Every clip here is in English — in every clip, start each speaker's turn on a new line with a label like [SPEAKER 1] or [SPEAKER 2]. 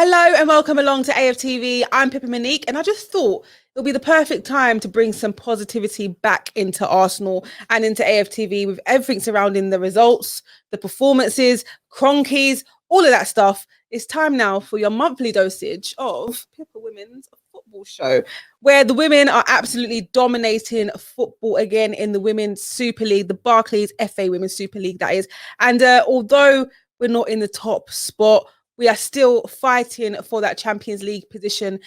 [SPEAKER 1] Hello and welcome along to AFTV. I'm Pippa-Emerick, and I just thought it'll be the perfect time to bring some positivity back into Arsenal and into AFTV with everything surrounding the results, the performances, cronkies, all of that stuff. It's time now for your monthly dosage of Pippa Women's Football Show, where the women are absolutely dominating football again in the Women's Super League, the Barclays FA Women's Super League, that is. And although we're not in the top spot, we are still fighting for that Champions League position,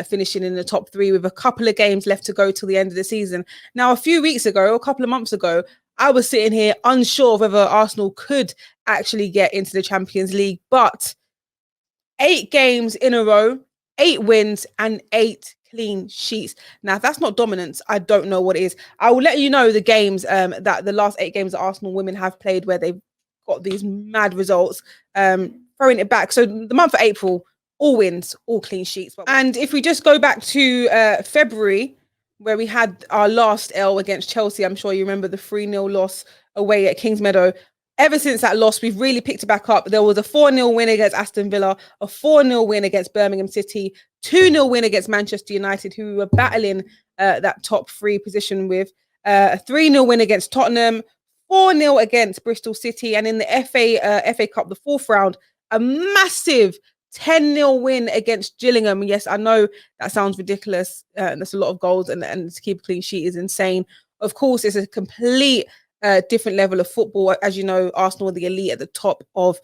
[SPEAKER 1] finishing in the top three with a couple of games left to go till the end of the season. Now, a few weeks ago, a couple of months ago, I was sitting here unsure of whether Arsenal could actually get into the Champions League, but 8 games in a row, 8 wins and 8 clean sheets. Now, if that's not dominance, I don't know what it is. I will let you know the games that the last 8 games that Arsenal women have played where they've got these mad results. Throwing it back. So the month of April, all wins, all clean sheets. And if we just go back to February, where we had our last L against Chelsea, I'm sure you remember the 3-0 loss away at Kingsmeadow. Ever since that loss, we've really picked it back up. There was a 4-0 win against Aston Villa, a 4-0 win against Birmingham City, 2-0 win against Manchester United, who we were battling that top 3 position with, a 3-0 win against Tottenham, 4-0 against Bristol City, and in the FA Cup, the 4th round, a massive 10-0 win against Gillingham. Yes, I know that sounds ridiculous. That's a lot of goals, and to keep a clean sheet is insane. Of course, it's a complete different level of football. As you know, Arsenal are the elite at the top of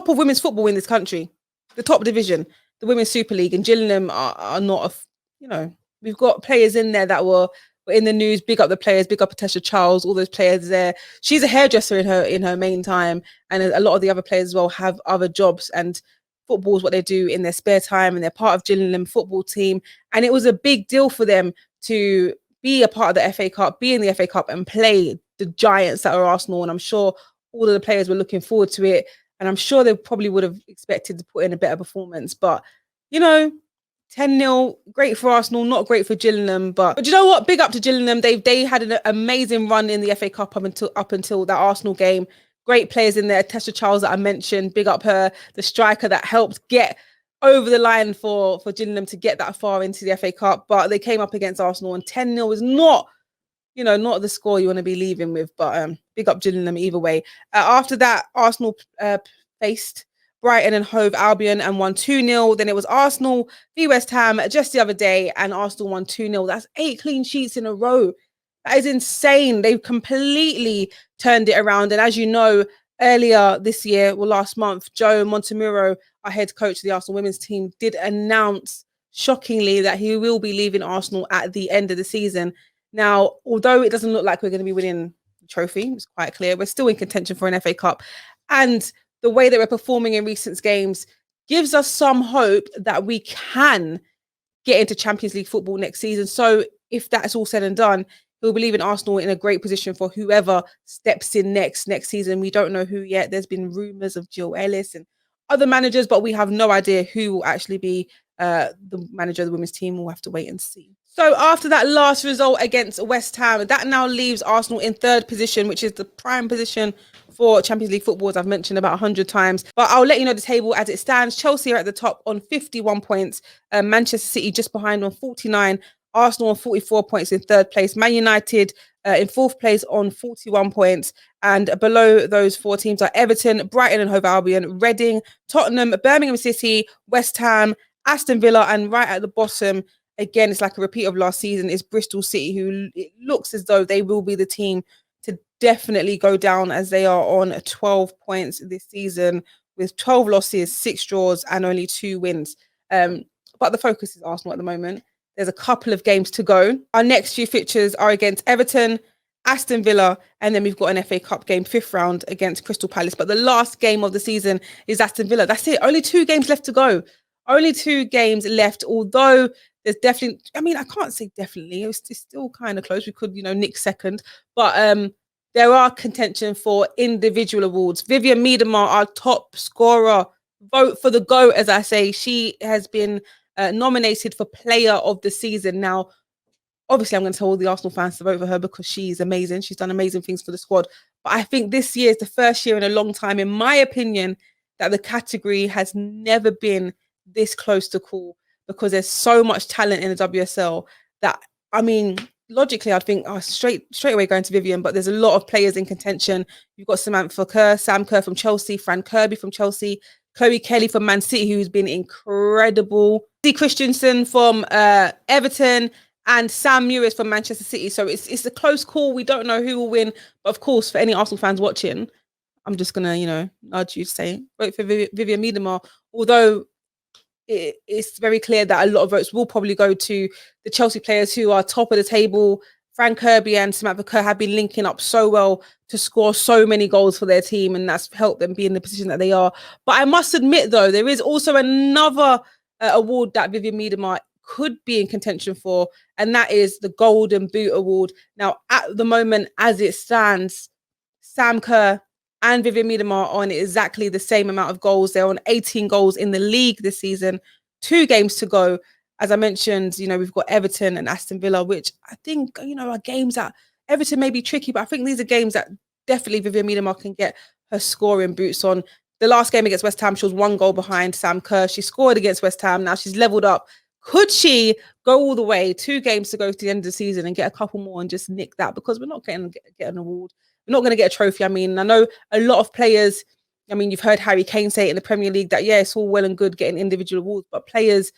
[SPEAKER 1] women's football in this country, the top division, the Women's Super League, and Gillingham are not we've got players in there that were in the news. Big up the players, big up Patricia Charles, all those players there. She's a hairdresser in her main time, and a lot of the other players as well have other jobs, and football is what they do in their spare time, and they're part of Gillingham football team. And it was a big deal for them to be a part of the FA Cup, be in the FA Cup and play the giants that are Arsenal. And I'm sure all of the players were looking forward to it, and I'm sure they probably would have expected to put in a better performance. But, you know, 10-0, great for Arsenal, not great for Gillingham. But you know what? Big up to Gillingham. They had an amazing run in the FA Cup up until that Arsenal game. Great players in there. Tessa Charles that I mentioned. Big up her, the striker that helped get over the line for Gillingham to get that far into the FA Cup. But they came up against Arsenal, and 10-0 is not, not the score you want to be leaving with. But big up Gillingham either way. After that, Arsenal faced Brighton and Hove Albion and won 2-0. Then it was Arsenal v West Ham just the other day, and Arsenal won 2-0. That's 8 clean sheets in a row. That is insane. They've completely turned it around. And as you know, earlier this year, last month, Joe Montemuro, our head coach of the Arsenal women's team, did announce shockingly that he will be leaving Arsenal at the end of the season. Now, although it doesn't look like we're going to be winning the trophy, it's quite clear we're still in contention for an FA Cup. And the way that we're performing in recent games gives us some hope that we can get into Champions League football next season. So if that's all said and done, he'll be leaving Arsenal in a great position for whoever steps in next season. We don't know who yet. There's been rumours of Jill Ellis and other managers, but we have no idea who will actually be the manager of the women's team. We'll have to wait and see. So after that last result against West Ham, that now leaves Arsenal in 3rd position, which is the prime position for Champions League football, as I've mentioned about 100 times. But I'll let you know the table as it stands. Chelsea are at the top on 51 points. Manchester City just behind on 49. Arsenal on 44 points in 3rd place. Man United in 4th place on 41 points. And below those 4 teams are Everton, Brighton and Hove Albion, Reading, Tottenham, Birmingham City, West Ham, Aston Villa, and right at the bottom, again, it's like a repeat of last season, is Bristol City, who it looks as though they will be the team to definitely go down, as they are on 12 points this season with 12 losses, 6 draws and only 2 wins. But the focus is Arsenal at the moment. There's a couple of games to go. Our next few fixtures are against Everton, Aston Villa, and then we've got an FA Cup game, 5th round against Crystal Palace. But the last game of the season is Aston Villa. That's it. Only 2 games left to go. Only 2 games left, although there's definitely, I can't say definitely. It's still kind of close. We could, nick 2nd. But there are contention for individual awards. Vivian Miedema, our top scorer, vote for the GOAT, as I say. She has been nominated for Player of the Season. Now, obviously, I'm going to tell all the Arsenal fans to vote for her because she's amazing. She's done amazing things for the squad. But I think this year is the first year in a long time, in my opinion, that the category has never been this close to call, because there's so much talent in the WSL that, I mean, logically, I'd think, oh, straight away going to Vivian, but there's a lot of players in contention. You've got Samantha Kerr, Sam Kerr from Chelsea, Fran Kirby from Chelsea, Chloe Kelly from Man City, who's been incredible, Dee Christensen from Everton, and Sam Mewis from Manchester City. So it's a close call. We don't know who will win. But of course, for any Arsenal fans watching, I'm just going to, nudge you to say, vote for Vivian Miedema. Although it's very clear that a lot of votes will probably go to the Chelsea players who are top of the table. Fran Kirby and Samantha Kerr have been linking up so well to score so many goals for their team, and that's helped them be in the position that they are. But I must admit, though, there is also another award that Vivian Miedema could be in contention for, and that is the Golden Boot Award. Now, at the moment, as it stands, Sam Kerr and Vivian Miedema are on exactly the same amount of goals. They're on 18 goals in the league this season, 2 games to go. As I mentioned, we've got Everton and Aston Villa, which I think, are games that Everton may be tricky, but I think these are games that definitely Vivian Miedema can get her scoring boots on. The last game against West Ham, she was 1 goal behind Sam Kerr. She scored against West Ham. Now she's leveled up. Could she go all the way, 2 games to go to the end of the season, and get a couple more and just nick that? Because we're not going to get an award. We're not going to get a trophy. I mean, I know a lot of players, you've heard Harry Kane say it in the Premier League that, yeah, it's all well and good getting individual awards, but players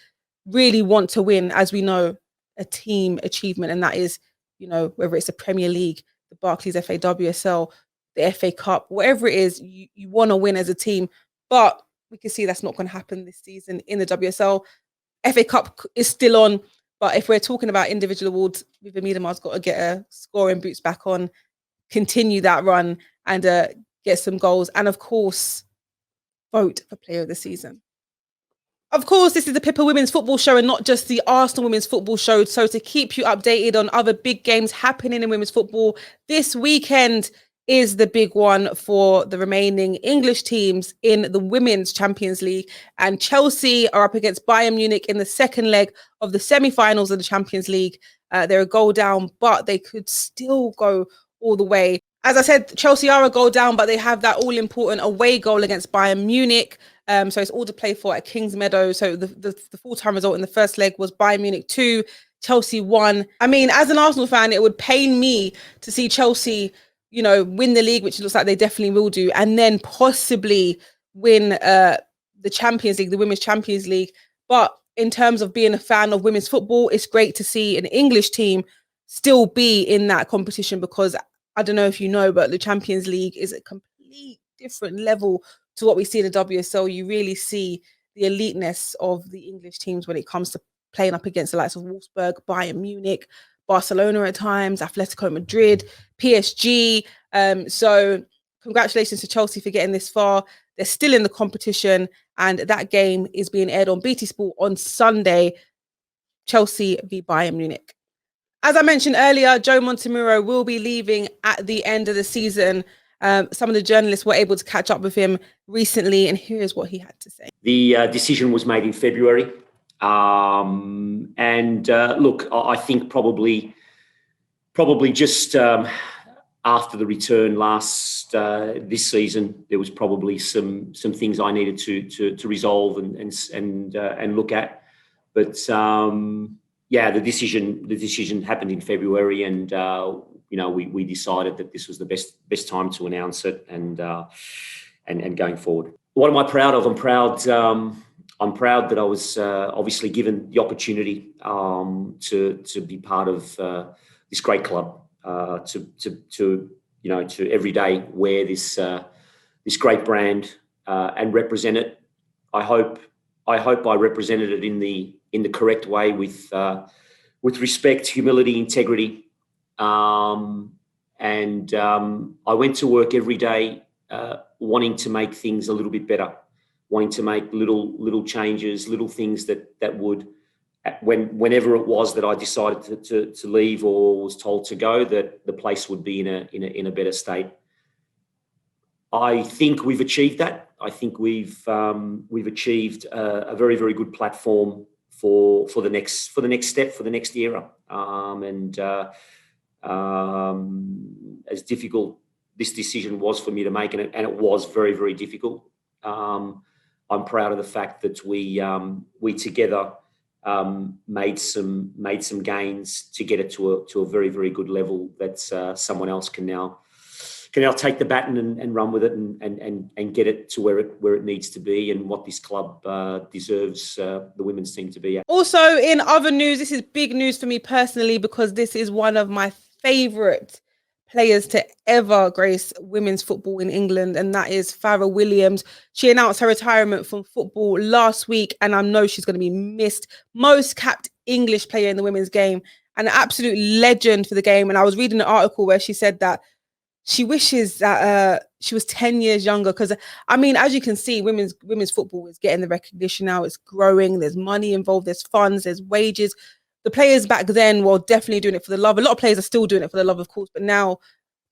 [SPEAKER 1] really want to win, as we know, a team achievement. And that is, whether it's the Premier League, the Barclays FA, WSL, the FA Cup, whatever it is, you want to win as a team. But we can see that's not going to happen this season in the WSL. FA Cup is still on. But if we're talking about individual awards, Vivian Miedema's got to get her scoring boots back on, continue that run, and get some goals. And of course, vote for Player of the Season. Of course, this is the Pippa Women's Football Show and not just the Arsenal Women's Football Show. So to keep you updated on other big games happening in women's football, this weekend is the big one for the remaining English teams in the Women's Champions League. And Chelsea are up against Bayern Munich in the second leg of the semi-finals of the Champions League. They're a goal down, but they could still go all the way. As I said, Chelsea are a goal down, but they have that all-important away goal against Bayern Munich. So it's all to play for at Kings Meadow. So the full-time result in the first leg was Bayern Munich 2, Chelsea 1. I mean, as an Arsenal fan, it would pain me to see Chelsea, win the league, which looks like they definitely will do, and then possibly win the Champions League, the Women's Champions League. But in terms of being a fan of women's football, it's great to see an English team still be in that competition, because I don't know if you know, but the Champions League is a complete different level to what we see in the WSL. You really see the eliteness of the English teams when it comes to playing up against the likes of Wolfsburg, Bayern Munich, Barcelona at times, Atletico Madrid, PSG. So congratulations to Chelsea for getting this far. They're still in the competition, and that game is being aired on BT Sport on Sunday, Chelsea v Bayern Munich. As I mentioned earlier, Joe Montemurro will be leaving at the end of the season. Some of the journalists were able to catch up with him recently, and here's what he had to say.
[SPEAKER 2] The decision was made in February. Look, I think probably just after the return this season, there was probably some things I needed to resolve and look at. But the decision happened in February, and we decided that this was the best time to announce it and going forward. What am I proud of? I'm proud that I was obviously given the opportunity to be part of this great club, to every day wear this great brand and represent it. I hope I represented it in the correct way with respect, humility, integrity. I went to work every day wanting to make things a little bit better, wanting to make little changes, little things that would, whenever it was that I decided to leave or was told to go, that the place would be in a better state. I think we've achieved that. I think we've achieved a very, very good platform for the next step, for the next era. As difficult this decision was for me to make, and it was very, very difficult. I'm proud of the fact that we together made some gains to get it to a very, very good level that someone else can now take the baton and run with it and get it to where it needs to be and what this club deserves the women's team to be at.
[SPEAKER 1] Also, in other news, this is big news for me personally because this is one of my favourite players to ever grace women's football in England, and that is Farrah Williams. She announced her retirement from football last week, and I know she's going to be missed. Most capped English player in the women's game, an absolute legend for the game. And I was reading an article where she said that she wishes that she was 10 years younger because, I mean, as you can see, women's football is getting the recognition now. It's growing. There's money involved. There's funds. There's wages. The players back then were definitely doing it for the love. A lot of players are still doing it for the love, of course, but now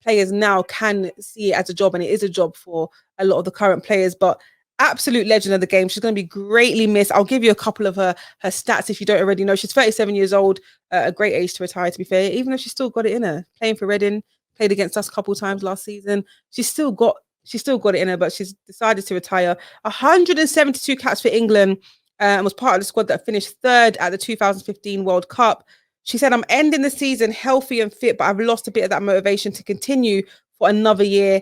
[SPEAKER 1] players now can see it as a job, and it is a job for a lot of the current players. But absolute legend of the game. She's going to be greatly missed. I'll give you a couple of her stats if you don't already know. She's 37 years old, a great age to retire, to be fair, even though she's still got it in her. Playing for Reading, played against us a couple of times last season. She's still got it in her, but she's decided to retire. 172 caps for England. And was part of the squad that finished third at the 2015 World Cup. She said, I'm ending the season healthy and fit, but I've lost a bit of that motivation to continue for another year.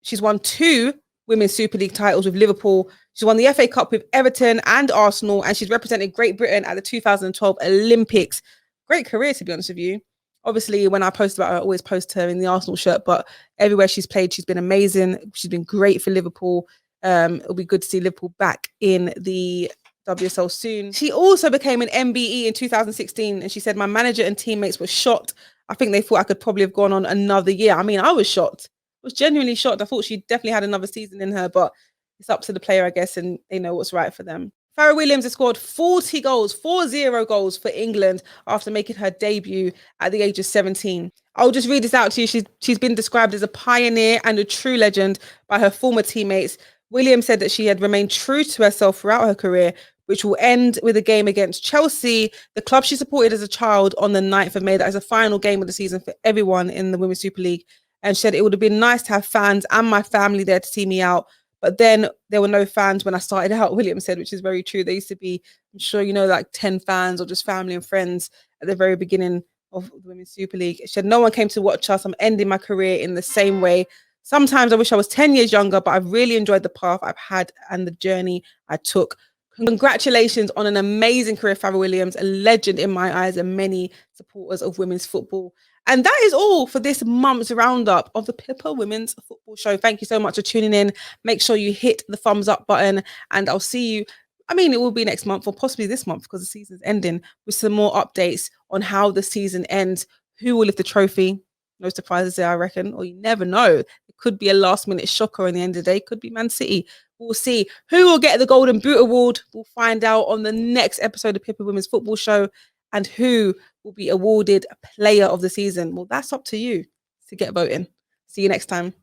[SPEAKER 1] She's won 2 Women's Super League titles with Liverpool. She's won the FA Cup with Everton and Arsenal, and she's represented Great Britain at the 2012 Olympics. Great career, to be honest with you. Obviously, when I post about her, I always post her in the Arsenal shirt, but everywhere she's played, she's been amazing. She's been great for Liverpool. It'll be good to see Liverpool back in the WSL soon. She also became an MBE in 2016, and she said, my manager and teammates were shocked. I think they thought I could probably have gone on another year. I mean, I was shocked. I was genuinely shocked. I thought she definitely had another season in her, but it's up to the player, I guess, and they know what's right for them. Farrah Williams has scored 40 goals for England after making her debut at the age of 17. I'll just read this out to you. She's been described as a pioneer and a true legend by her former teammates. Williams said that she had remained true to herself throughout her career, which will end with a game against Chelsea, the club she supported as a child, on the 9th of May. That is the final game of the season for everyone in the Women's Super League. And she said, it would have been nice to have fans and my family there to see me out. But then there were no fans when I started out, Williams said, which is very true. There used to be, I'm sure you know, like 10 fans or just family and friends at the very beginning of the Women's Super League. She said, no one came to watch us. I'm ending my career in the same way. Sometimes I wish I was 10 years younger, but I've really enjoyed the path I've had and the journey I took. Congratulations on an amazing career, Farrah Williams, a legend in my eyes and many supporters of women's football. And that is all for this month's roundup of the Pippa Women's Football Show. Thank you so much for tuning in. Make sure you hit the thumbs up button, and I'll see you. I mean, it will be next month or possibly this month because the season's ending, with some more updates on how the season ends, who will lift the trophy. No surprises there, I reckon, or you never know. It could be a last-minute shocker in the end of the day. Could be Man City. We'll see. Who will get the Golden Boot Award? We'll find out on the next episode of Pippa Women's Football Show. And who will be awarded Player of the Season? Well, that's up to you to get voting. See you next time.